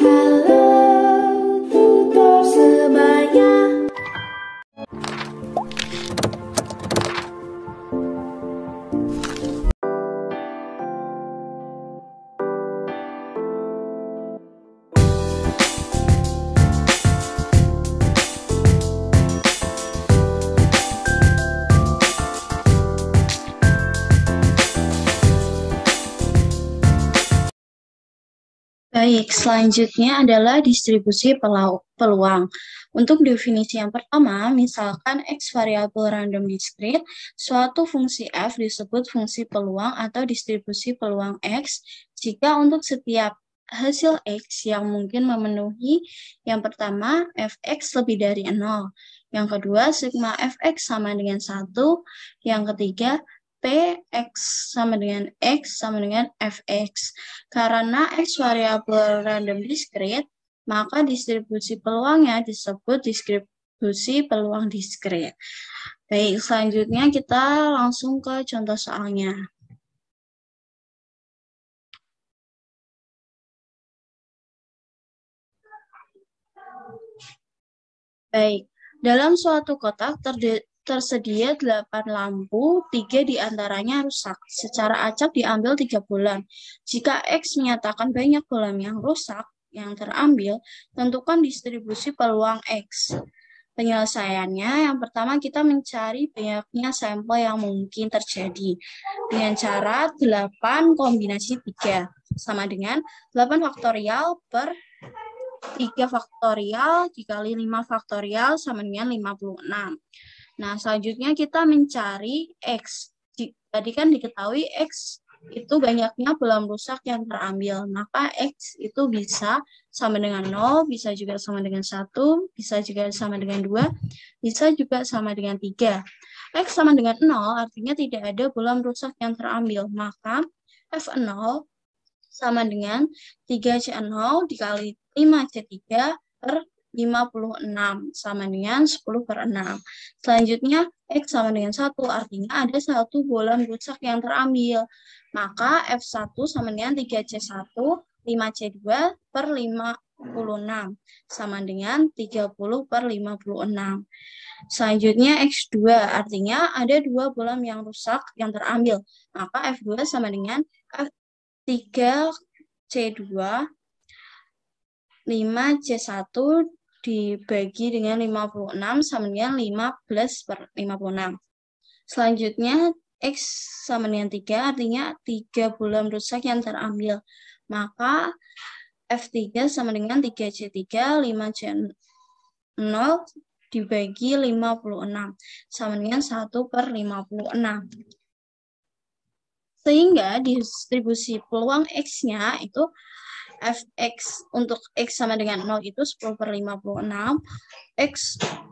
Halo tutor sebaya. Baik, selanjutnya adalah distribusi peluang. Untuk definisi yang pertama, misalkan X variabel random discrete, suatu fungsi F disebut fungsi peluang atau distribusi peluang X jika untuk setiap hasil X yang mungkin memenuhi yang pertama, Fx lebih dari 0. Yang kedua, sigma Fx sama dengan 1. Yang ketiga, Px sama dengan X sama dengan Fx. Karena X variabel random discrete, maka distribusi peluangnya disebut distribusi peluang diskret. Baik, selanjutnya kita langsung ke contoh soalnya. Baik, dalam suatu kotak tersedia 8 lampu, 3 diantaranya rusak. Secara acak diambil 3 bolam. Jika X menyatakan banyak bolam yang rusak yang terambil, tentukan distribusi peluang X. Penyelesaiannya, yang pertama kita mencari banyaknya sampel yang mungkin terjadi dengan cara 8 kombinasi 3 sama dengan 8 faktorial per 3 faktorial dikali 5 faktorial sama dengan 56. Nah, selanjutnya kita mencari X. Tadi kan diketahui X itu banyaknya bolam rusak yang terambil. Maka X itu bisa sama dengan 0, bisa juga sama dengan 1, bisa juga sama dengan 2, bisa juga sama dengan 3. X sama dengan 0 artinya tidak ada bolam rusak yang terambil. Maka F0 sama dengan 3C0 dikali 5C3 per 56 sama dengan 10 per 6. Selanjutnya, X sama dengan 1, artinya ada 1 bolam rusak yang terambil. Maka F1 sama dengan 3C1, 5C2 per 56 sama dengan 30 per 56. Selanjutnya X2, artinya ada 2 bolam yang rusak yang terambil. Maka F2 sama dengan 3C2, 5C1 dibagi dengan 56 sama dengan 15 per 56. Selanjutnya, X sama dengan 3, artinya 3 bolam rusak yang terambil. Maka F3 sama dengan 3C3, 5C0 dibagi 56 sama dengan 1 per 56. Sehingga distribusi peluang X-nya itu Fx untuk X sama dengan 0 itu 10 per 56.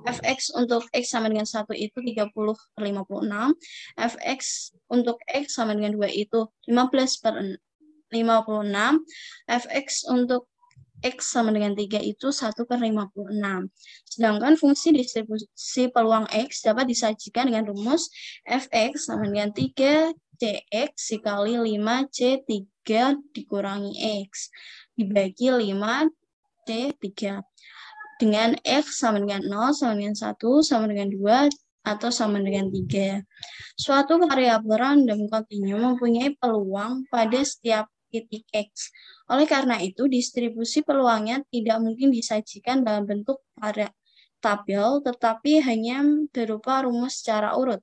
Fx untuk X sama dengan 1 itu 30 per 56. Fx untuk X sama dengan 2 itu 15 per 56. Fx untuk X sama dengan 3 itu 1 per 56. Sedangkan fungsi distribusi peluang X dapat disajikan dengan rumus Fx sama dengan 3 Cx dikali 5C3 dikurangi X dibagi 5C3 dengan X sama dengan 0, sama dengan 1, sama dengan 2, atau sama dengan 3. Suatu variabel random kontinu mempunyai peluang pada setiap titik X. Oleh karena itu, distribusi peluangnya tidak mungkin disajikan dalam bentuk tabel, tetapi hanya berupa rumus secara urut.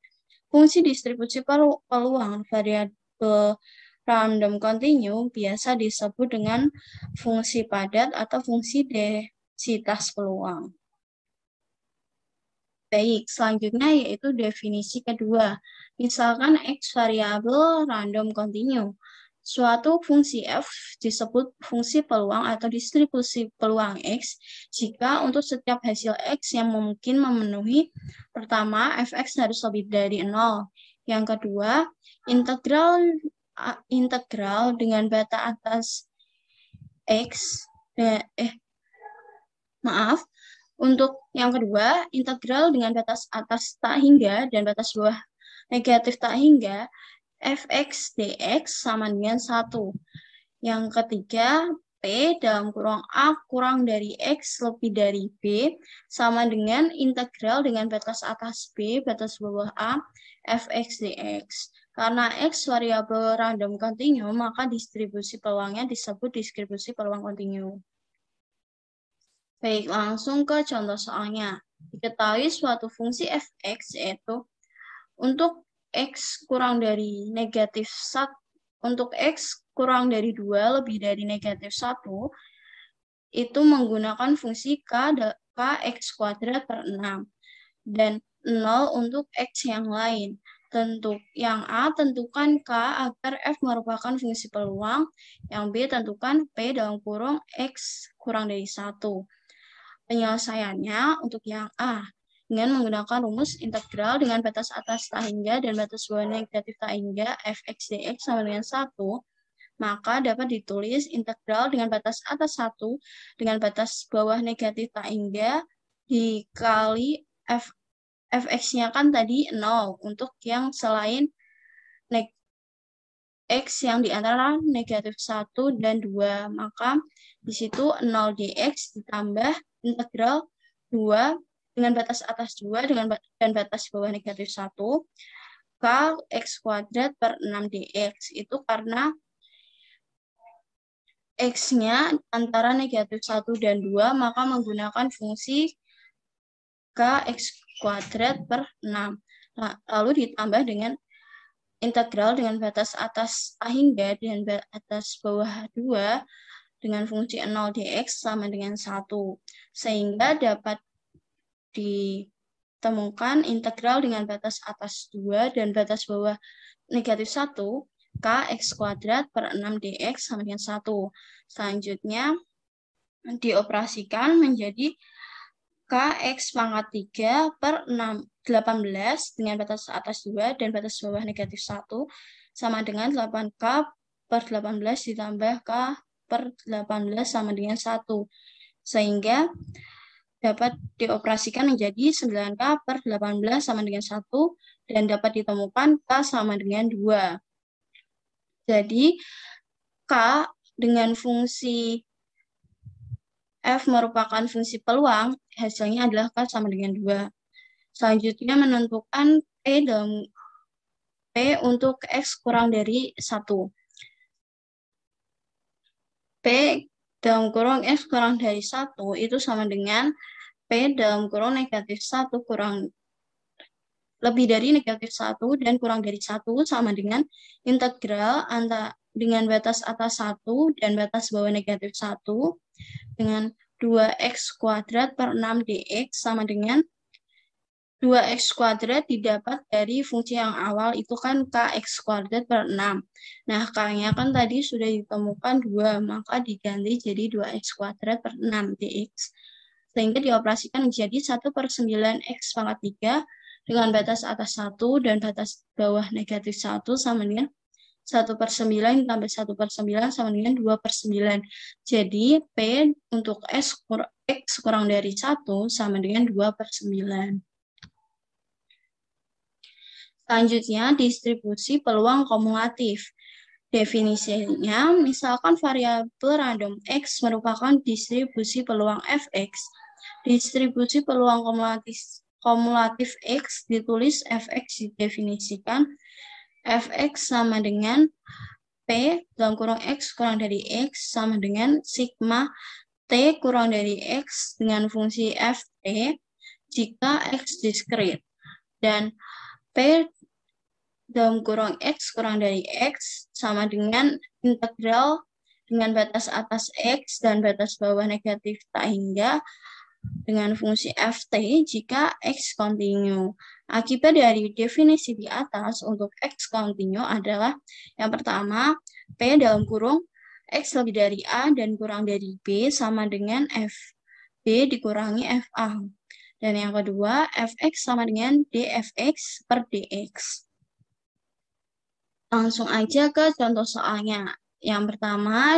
Fungsi distribusi peluang variabel random kontinu biasa disebut dengan fungsi padat atau fungsi densitas peluang. Baik, selanjutnya yaitu definisi kedua. Misalkan X variabel random kontinu. Suatu fungsi F disebut fungsi peluang atau distribusi peluang X jika untuk setiap hasil X yang mungkin memenuhi pertama, Fx harus lebih dari 0. Yang kedua, integral dengan batas atas X, untuk yang kedua, integral dengan batas atas tak hingga dan batas bawah negatif tak hingga, Fx dx sama dengan 1. Yang ketiga, dalam kurung A kurang dari X lebih dari B sama dengan integral dengan batas atas B, batas bawah A, fx dx. Karena X variabel random kontinu, maka distribusi peluangnya disebut distribusi peluang kontinu. Baik, langsung ke contoh soalnya. Diketahui suatu fungsi fx yaitu untuk X kurang dari negatif 1, untuk X kurang dari 2 lebih dari negatif 1, itu menggunakan fungsi Kx kuadrat per 6. Dan 0 untuk X yang lain. Yang A, tentukan K agar F merupakan fungsi peluang. Yang B, tentukan P dalam kurung X kurang dari 1. Penyelesaiannya untuk yang A, dengan menggunakan rumus integral dengan batas atas tak hingga dan batas bawah negatif tak hingga fx dx sama dengan 1, maka dapat ditulis integral dengan batas atas 1 dengan batas bawah negatif tak hingga dikali fx-nya kan tadi 0 untuk yang selain X yang di antara negatif 1 dan 2. Maka di situ 0 dx ditambah integral 2 dengan batas atas 2 dan batas bawah negatif 1 Kx kuadrat per 6 dx. Itu karena X-nya antara negatif 1 dan 2, maka menggunakan fungsi Kx kuadrat per 6. Nah, lalu ditambah dengan integral dengan batas atas A hingga dan batas bawah 2 dengan fungsi 0 dx sama dengan 1. Sehingga dapat ditemukan integral dengan batas atas 2 dan batas bawah negatif 1 Kx kuadrat per 6 dx sama dengan 1. Selanjutnya dioperasikan menjadi Kx pangkat 3 per 18 dengan batas atas 2 dan batas bawah negatif 1 sama dengan 8K per 18 ditambah K per 18 sama dengan 1. Sehingga dapat dioperasikan menjadi 9K per 18 sama dengan 1 dan dapat ditemukan K sama dengan 2. Jadi K dengan fungsi F merupakan fungsi peluang, hasilnya adalah K sama dengan 2. Selanjutnya menentukan P untuk X kurang dari 1. P dalam kurung X kurang dari 1 itu sama dengan P dalam kurung negatif 1 kurang lebih dari negatif 1 dan kurang dari 1 sama dengan integral dengan batas atas 1 dan batas bawah negatif 1 dengan 2x kuadrat per 6 dx sama dengan 2x kuadrat didapat dari fungsi yang awal itu kan kx kuadrat per 6. Nah, k-nya kan tadi sudah ditemukan 2, maka diganti jadi 2x kuadrat per 6 dx. Sehingga dioperasikan menjadi 1/9x pangkat 3 dengan batas atas 1 dan batas bawah negatif 1 sama dengan 1/9 tambah 1/9 sama dengan 2/9. Jadi, P untuk X kurang dari 1 sama dengan 2/9. Selanjutnya, distribusi peluang kumulatif. Definisinya, misalkan variabel random X merupakan distribusi peluang Fx. Distribusi peluang kumulatif X ditulis Fx didefinisikan Fx sama dengan P dalam kurung X kurang dari X sama dengan sigma T kurang dari X dengan fungsi Ft jika X diskrit. Dan P dalam kurung X kurang dari X sama dengan integral dengan batas atas X dan batas bawah negatif tak hingga dengan fungsi Ft jika X kontinu. Akibat dari definisi di atas untuk X kontinu adalah yang pertama, P dalam kurung X lebih dari A dan kurang dari B sama dengan Fb dikurangi Fa. Dan yang kedua, Fx sama dengan dfx per dx. Langsung aja ke contoh soalnya. Yang pertama,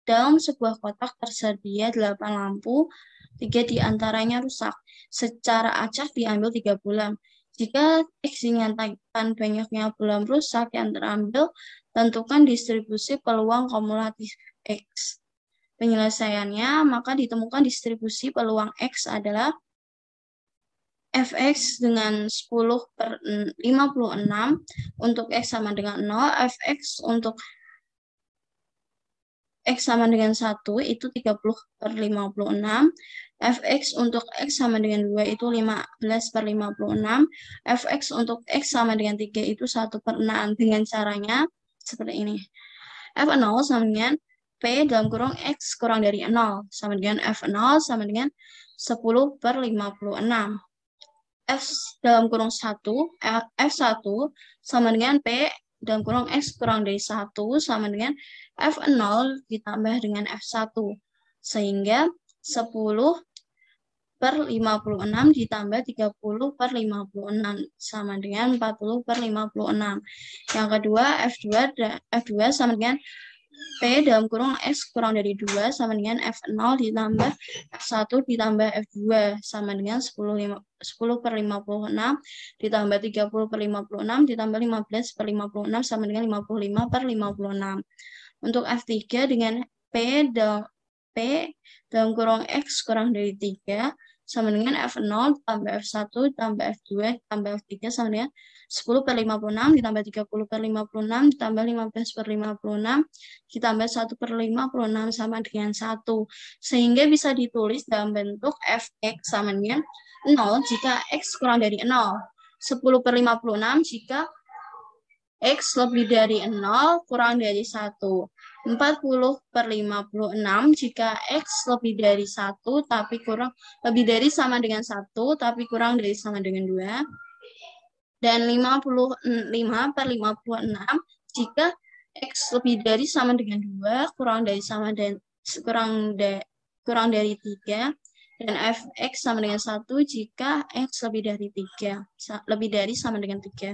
dalam sebuah kotak tersedia 8 lampu, 3 diantaranya rusak. Secara acak diambil 3 bulan. Jika X dinyatakan banyaknya bulan rusak yang terambil, tentukan distribusi peluang kumulatif X. Penyelesaiannya, maka ditemukan distribusi peluang X adalah Fx dengan 10/56 untuk X sama dengan 0, Fx untuk X sama dengan 1 itu 30/56, Fx untuk X sama dengan 2 itu 15/56, Fx untuk X sama dengan 3 itu 1/6. Dengan caranya seperti ini. F0 sama dengan P dalam kurung X kurang dari 0, sama dengan F0 sama dengan 10/56. F dalam kurung 1, F1 sama dengan P dalam kurung X kurang dari 1 sama dengan F0 ditambah dengan F1. Sehingga 10/56 ditambah 30/56 sama dengan 40/56. Yang kedua, F2 sama dengan P dalam kurung X kurang dari 2 sama dengan F0 ditambah F1 ditambah F2 sama dengan 10/56 ditambah 30/56 ditambah 15/56 sama dengan 55/56. Untuk F3 dengan P dalam kurung X kurang dari 3 sama dengan F0 tambah F1 tambah F2 tambah F3 sama dengan 10/56 ditambah 30/56 ditambah 15/56 ditambah 1/56 sama dengan 1. Sehingga bisa ditulis dalam bentuk Fx sama dengan 0 jika X kurang dari 0. 10/56 jika X lebih dari 0 kurang dari 1. 40/56 jika X lebih dari 1 tapi lebih dari sama dengan 1 tapi kurang dari sama dengan 2. Dan 55/56 jika X lebih dari sama dengan 2 kurang dari 3. Dan Fx sama dengan 1 jika X lebih dari 3, lebih dari sama dengan 3.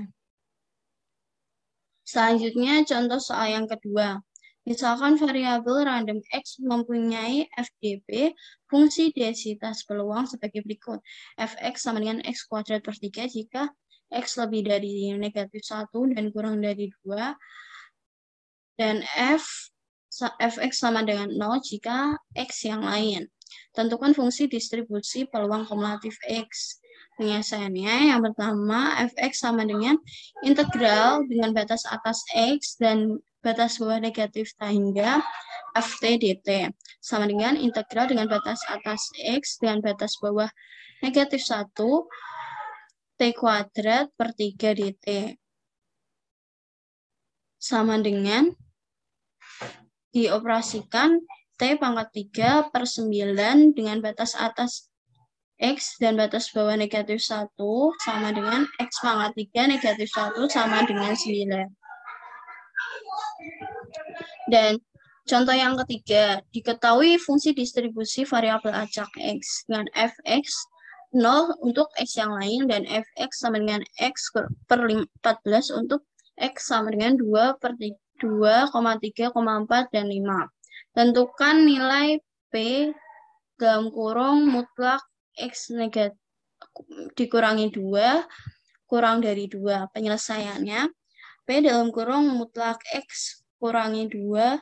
Selanjutnya, contoh soal yang kedua. Misalkan variabel random X mempunyai FDP, fungsi densitas peluang sebagai berikut. Fx sama dengan X kuadrat per 3 jika X lebih dari -1 dan kurang dari 2. Dan Fx sama dengan 0 jika X yang lain. Tentukan fungsi distribusi peluang kumulatif X. Penyelesaiannya yang pertama, Fx sama dengan integral dengan batas atas X dan batas bawah negatif hingga Ft dt. Sama dengan integral dengan batas atas X dengan batas bawah negatif 1 T kuadrat per 3 dt. Sama dengan dioperasikan T pangkat 3 per 9 dengan batas atas X dan batas bawah negatif 1 sama dengan X pangkat 3 negatif 1 sama dengan 9. Dan contoh yang ketiga, diketahui fungsi distribusi variabel acak X dengan Fx 0 untuk X yang lain dan Fx sama dengan X per 14 untuk X sama dengan 2 per 2,3,4 dan 5. Tentukan nilai P dalam kurung mutlak X negatif dikurangi 2 kurang dari 2. Penyelesaiannya, P dalam kurung mutlak X kurangi 2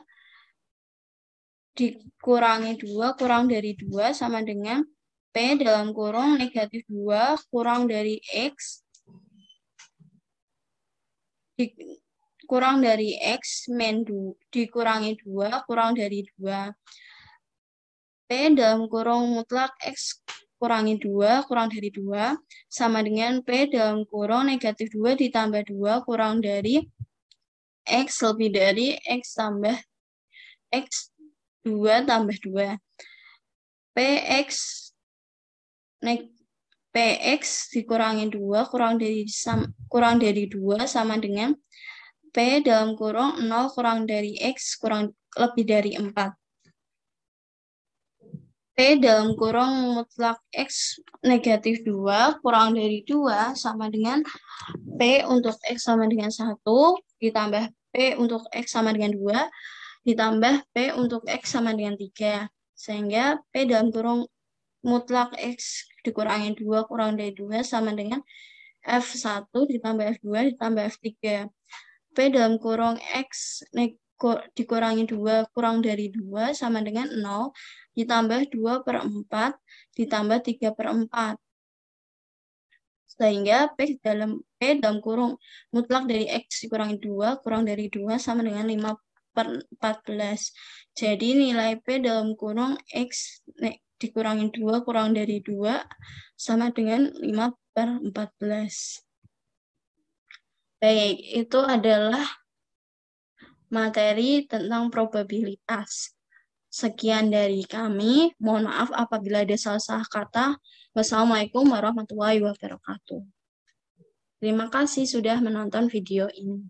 dikurangi 2 kurang dari 2 sama dengan P dalam kurung negatif 2 kurang dari X kurang dari X min 2 dikurangi 2 kurang dari 2. P dalam kurung mutlak X kurangi 2 kurang dari 2 sama dengan P dalam kurung negatif 2 ditambah 2 kurang dari X lebih dari X tambah X 2 tambah 2. Px dikurangi 2 kurang dari 2 sama dengan P dalam kurung 0 kurang dari X kurang lebih dari 4. P dalam kurung mutlak X negatif 2 kurang dari 2 sama dengan P untuk X sama dengan 1 ditambah P untuk X sama dengan 2 ditambah P untuk X sama dengan 3. Sehingga P dalam kurung mutlak X dikurangi 2 kurang dari 2 sama dengan F1 ditambah F2 ditambah F3. P dalam kurung X dikurangi 2 kurang dari 2 sama dengan 0, ditambah 2/4 ditambah 3/4. Sehingga P dalam kurung mutlak dari X dikurangi 2 kurang dari 2 sama dengan 5/14. Jadi nilai P dalam kurung X dikurangi 2 kurang dari 2 sama dengan 5/14. Baik, itu adalah materi tentang probabilitas. Sekian dari kami. Mohon maaf apabila ada salah-salah kata. Wassalamualaikum warahmatullahi wabarakatuh. Terima kasih sudah menonton video ini.